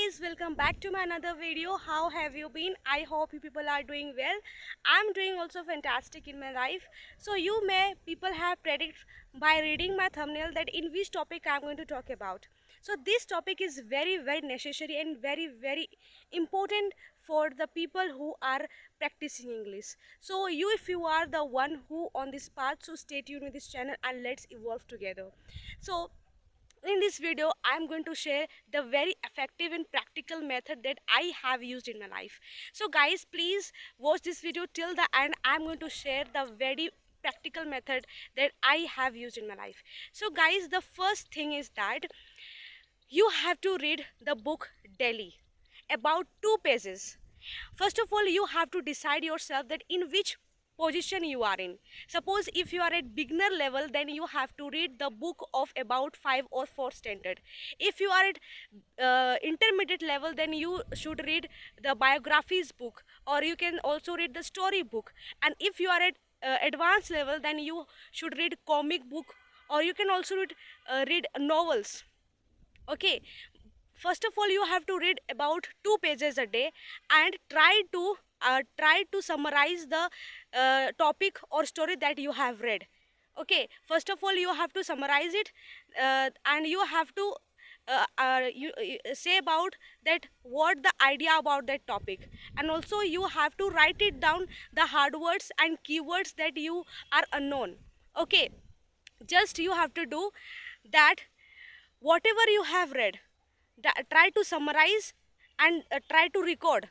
guys, welcome back to my another video. How have you been? I hope you people are doing well. I'm doing also fantastic in my life. So you may people have predict by reading my thumbnail that in which topic I'm going to talk about. So this topic is very necessary and very important for the people who are practicing English. So you, if you are the one who on this path, so stay tuned with this channel and let's evolve together. So in this video I'm going to share the very effective and practical method that I have used in my life. So guys, please watch this video till the end. I'm going to share the very practical method that I have used in my life. So guys, the first thing is that you have to read the book daily, about 2 pages. First of all, you have to decide yourself that in which position you are in. Suppose if you are at beginner level, then you have to read the book of about 5 or 4 standard. If you are at intermediate level, then you should read the biographies book, or you can also read the story book. And if you are at advanced level, then you should read comic book, or you can also read novels. Okay, first of all, you have to read about 2 pages a day and try to summarize the topic or story that you have read. Okay, first of all, you have to summarize it, and you have to say about that what the idea about that topic, and also you have to write it down, the hard words and keywords that you are unknown. Okay, just you have to do that. Whatever you have read, try to summarize and try to record.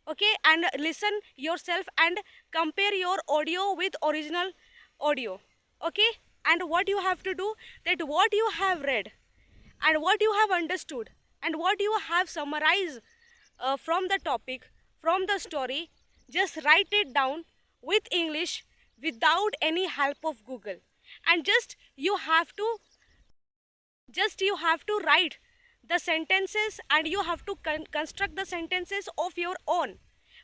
Okay, and listen yourself and compare your audio with original audio. Okay, and what you have to do, that what you have read and what you have understood and what you have summarized from the topic, from the story, just write it down with English without any help of Google. And just you have to write the sentences, and you have to construct the sentences of your own.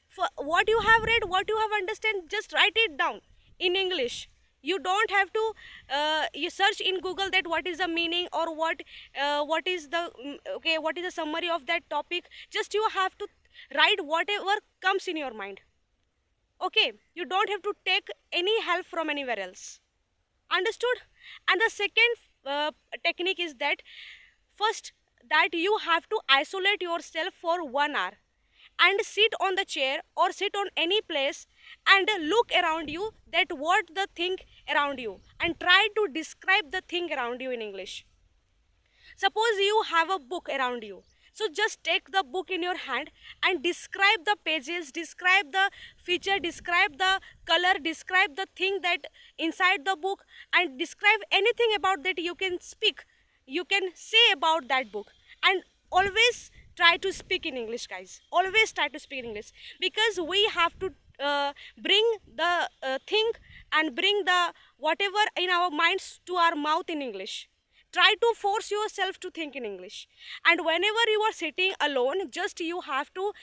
For what you have read, what you have understand, just write it down in English. You don't have to you search in Google that what is the meaning, or what is the what is the summary of that topic. Just you have to write whatever comes in your mind. Okay, you don't have to take any help from anywhere else. Understood? And the second technique is that, first, that you have to isolate yourself for 1 hour and sit on the chair or sit on any place and look around you, that what the thing around you, and try to describe the thing around you in English. Suppose you have a book around you, so just take the book in your hand and describe the pages, describe the feature, describe the color, describe the thing that inside the book, and describe anything about that you can speak, you can say about that book. And always try to speak in English, guys. Always try to speak in English, because we have to bring the thing and bring the whatever in our minds to our mouth in English. Try to force yourself to think in English. And whenever you are sitting alone, just you have to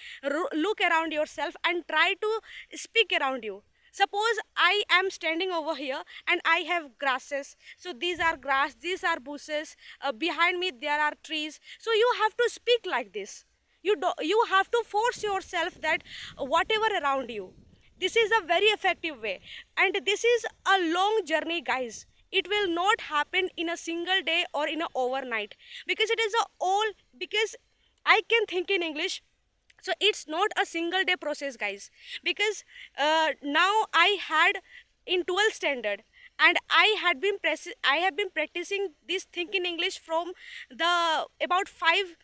look around yourself and try to speak around you. Suppose I am standing over here and I have grasses. So these are grass, these are bushes. Behind me there are trees. So you have to speak like this. You have to force yourself that whatever around you. This is a very effective way. And this is a long journey, guys. It will not happen in a single day or in a overnight, because it is because I can think in English. So it's not a single day process, guys, because now I had in 12th standard, and I have been practicing this think in English from the about 5th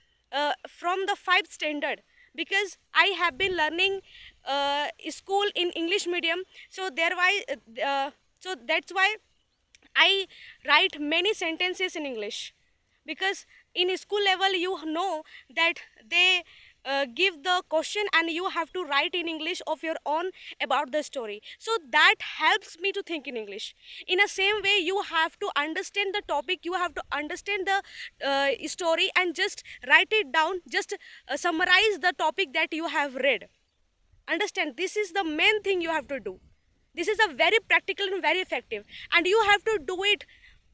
standard, because I have been learning school in English medium. So that's why I write many sentences in English, because in school level you know that they give the question and you have to write in English of your own about the story. So that helps me to think in English. In the same way, you have to understand the topic, you have to understand the story, and just write it down, just summarize the topic that you have read. Understand, this is the main thing you have to do. This is a very practical and very effective, and you have to do it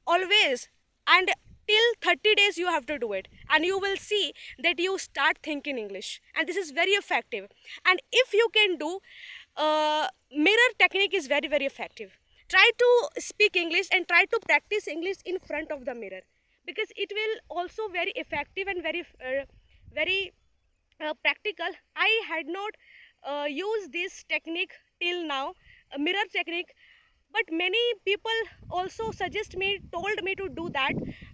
always. And till 30 days you have to do it, and you will see that you start thinking English, and this is very effective. And if you can do mirror technique is very very effective. Try to speak English and try to practice English in front of the mirror, because it will also very effective and very practical. I had not used this technique till now, mirror technique, but many people also suggest me, told me to do that.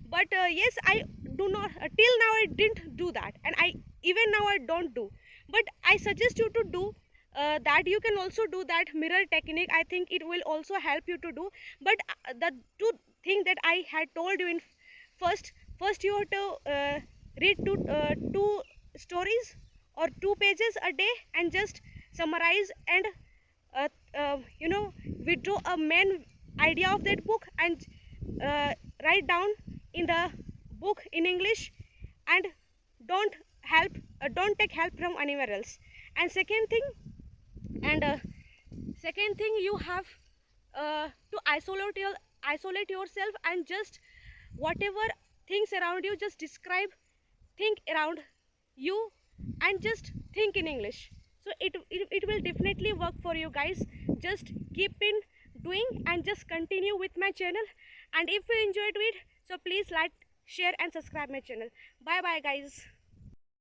But yes, I do not, till now I didn't do that, and I even now I don't do. But I suggest you to do that. You can also do that mirror technique. I think it will also help you to do. But the two thing that I had told you in first you have to read two stories or 2 pages a day, and just summarize and withdraw a main idea of that book, and write down in the book in English, and don't don't take help from anywhere else. And second thing, you have to isolate yourself, and just whatever things around you, just think around you, and just think in English. So it will definitely work for you guys. Just keep in doing and just continue with my channel. And if you enjoyed it, so please like, share and subscribe my channel. Bye bye guys.